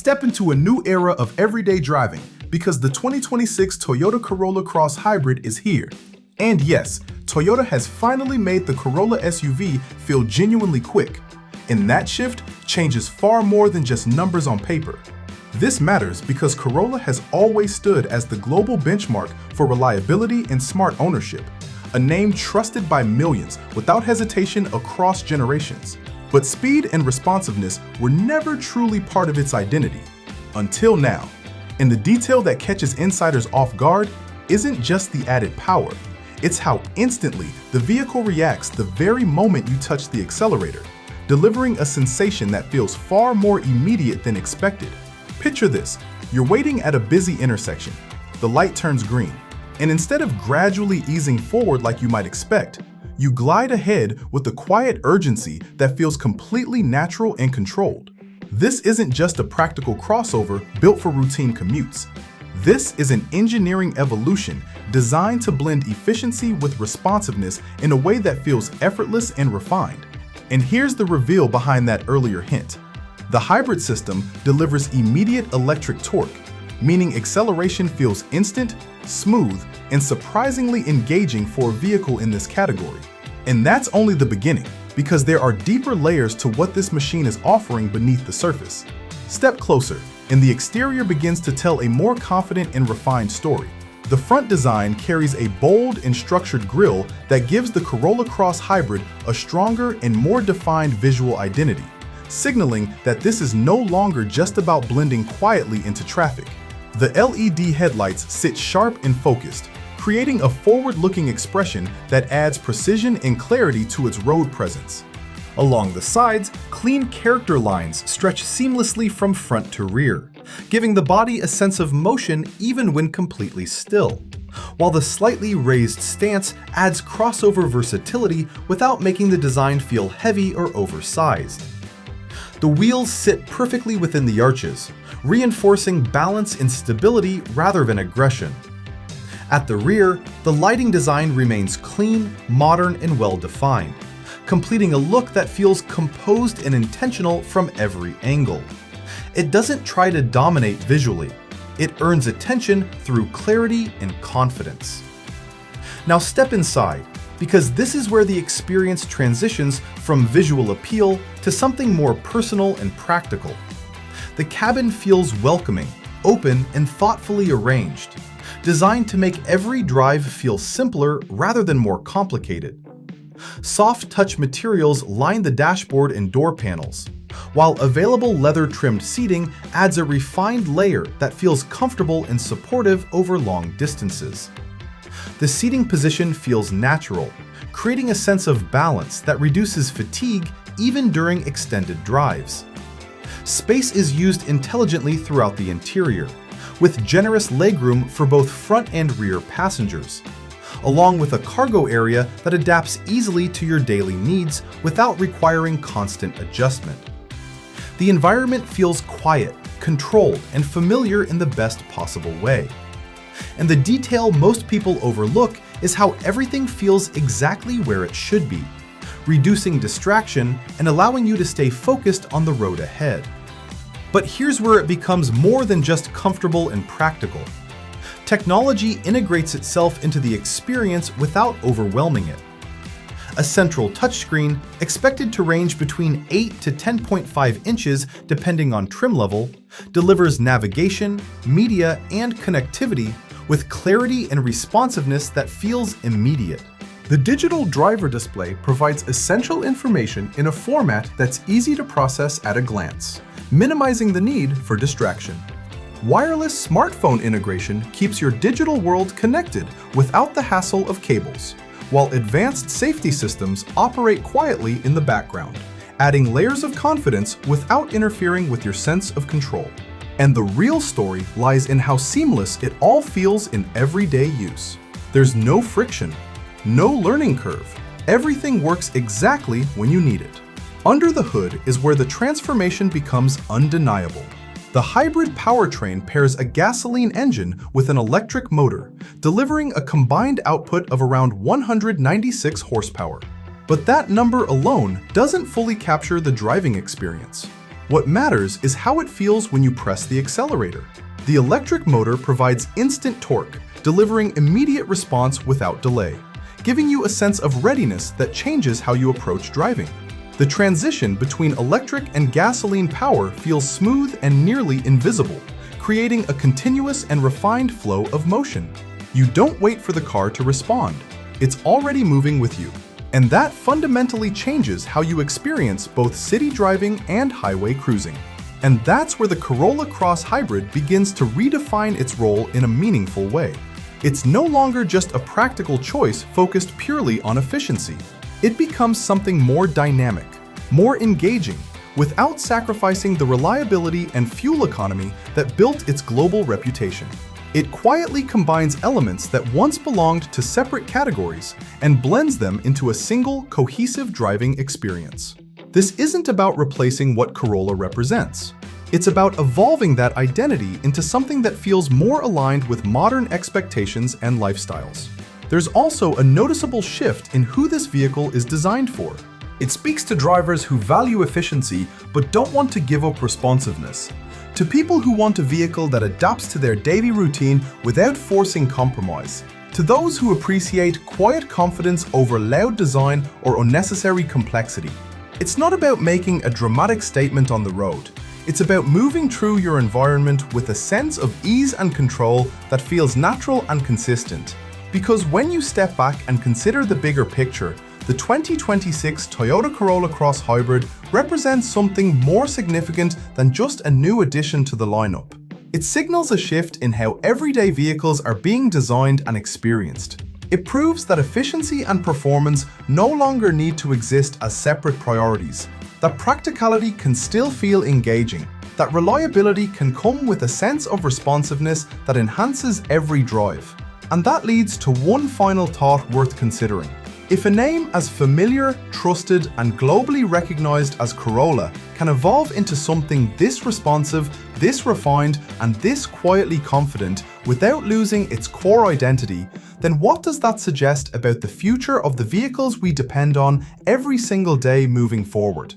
step into a new era of everyday driving because the 2026 Toyota Corolla Cross Hybrid is here. And yes, Toyota has finally made the Corolla SUV feel genuinely quick. And that shift changes far more than just numbers on paper. This matters because Corolla has always stood as the global benchmark for reliability and smart ownership, a name trusted by millions without hesitation across generations. But speed and responsiveness were never truly part of its identity, until now. And the detail that catches insiders off guard isn't just the added power, it's how instantly the vehicle reacts the very moment you touch the accelerator, delivering a sensation that feels far more immediate than expected. Picture this, you're waiting at a busy intersection. The light turns green, and instead of gradually easing forward like you might expect, you glide ahead with a quiet urgency that feels completely natural and controlled. This isn't just a practical crossover built for routine commutes. This is an engineering evolution designed to blend efficiency with responsiveness in a way that feels effortless and refined. And here's the reveal behind that earlier hint. The hybrid system delivers immediate electric torque, meaning acceleration feels instant, smooth, and surprisingly engaging for a vehicle in this category. And that's only the beginning, because there are deeper layers to what this machine is offering beneath the surface. Step closer, and the exterior begins to tell a more confident and refined story. The front design carries a bold and structured grille that gives the Corolla Cross Hybrid a stronger and more defined visual identity, signaling that this is no longer just about blending quietly into traffic. The LED headlights sit sharp and focused, creating a forward-looking expression that adds precision and clarity to its road presence. Along the sides, clean character lines stretch seamlessly from front to rear, giving the body a sense of motion even when completely still, while the slightly raised stance adds crossover versatility without making the design feel heavy or oversized. The wheels sit perfectly within the arches, reinforcing balance and stability rather than aggression. At the rear, the lighting design remains clean, modern, and well-defined, completing a look that feels composed and intentional from every angle. It doesn't try to dominate visually. It earns attention through clarity and confidence. Now step inside, because this is where the experience transitions from visual appeal to something more personal and practical. The cabin feels welcoming, open, and thoughtfully arranged, designed to make every drive feel simpler rather than more complicated. Soft touch materials line the dashboard and door panels, while available leather-trimmed seating adds a refined layer that feels comfortable and supportive over long distances. The seating position feels natural, creating a sense of balance that reduces fatigue even during extended drives. Space is used intelligently throughout the interior, with generous legroom for both front and rear passengers, along with a cargo area that adapts easily to your daily needs without requiring constant adjustment. The environment feels quiet, controlled, and familiar in the best possible way. And the detail most people overlook is how everything feels exactly where it should be, reducing distraction and allowing you to stay focused on the road ahead. But here's where it becomes more than just comfortable and practical. Technology integrates itself into the experience without overwhelming it. A central touchscreen, expected to range between 8 to 10.5 inches depending on trim level, delivers navigation, media, and connectivity with clarity and responsiveness that feels immediate. The digital driver display provides essential information in a format that's easy to process at a glance, minimizing the need for distraction. Wireless smartphone integration keeps your digital world connected without the hassle of cables, while advanced safety systems operate quietly in the background, adding layers of confidence without interfering with your sense of control. And the real story lies in how seamless it all feels in everyday use. There's no friction, no learning curve. Everything works exactly when you need it. Under the hood is where the transformation becomes undeniable. The hybrid powertrain pairs a gasoline engine with an electric motor, delivering a combined output of around 196 horsepower. But that number alone doesn't fully capture the driving experience. What matters is how it feels when you press the accelerator. The electric motor provides instant torque, delivering immediate response without delay, giving you a sense of readiness that changes how you approach driving. The transition between electric and gasoline power feels smooth and nearly invisible, creating a continuous and refined flow of motion. You don't wait for the car to respond. It's already moving with you. And that fundamentally changes how you experience both city driving and highway cruising. And that's where the Corolla Cross Hybrid begins to redefine its role in a meaningful way. It's no longer just a practical choice focused purely on efficiency. It becomes something more dynamic, more engaging, without sacrificing the reliability and fuel economy that built its global reputation. It quietly combines elements that once belonged to separate categories and blends them into a single, cohesive driving experience. This isn't about replacing what Corolla represents. It's about evolving that identity into something that feels more aligned with modern expectations and lifestyles. There's also a noticeable shift in who this vehicle is designed for. It speaks to drivers who value efficiency but don't want to give up responsiveness. To people who want a vehicle that adapts to their daily routine without forcing compromise. To those who appreciate quiet confidence over loud design or unnecessary complexity. It's not about making a dramatic statement on the road. It's about moving through your environment with a sense of ease and control that feels natural and consistent. Because when you step back and consider the bigger picture, the 2026 Toyota Corolla Cross Hybrid represents something more significant than just a new addition to the lineup. It signals a shift in how everyday vehicles are being designed and experienced. It proves that efficiency and performance no longer need to exist as separate priorities, that practicality can still feel engaging, that reliability can come with a sense of responsiveness that enhances every drive. And that leads to one final thought worth considering. If a name as familiar, trusted, and globally recognized as Corolla can evolve into something this responsive, this refined, and this quietly confident without losing its core identity, then what does that suggest about the future of the vehicles we depend on every single day moving forward?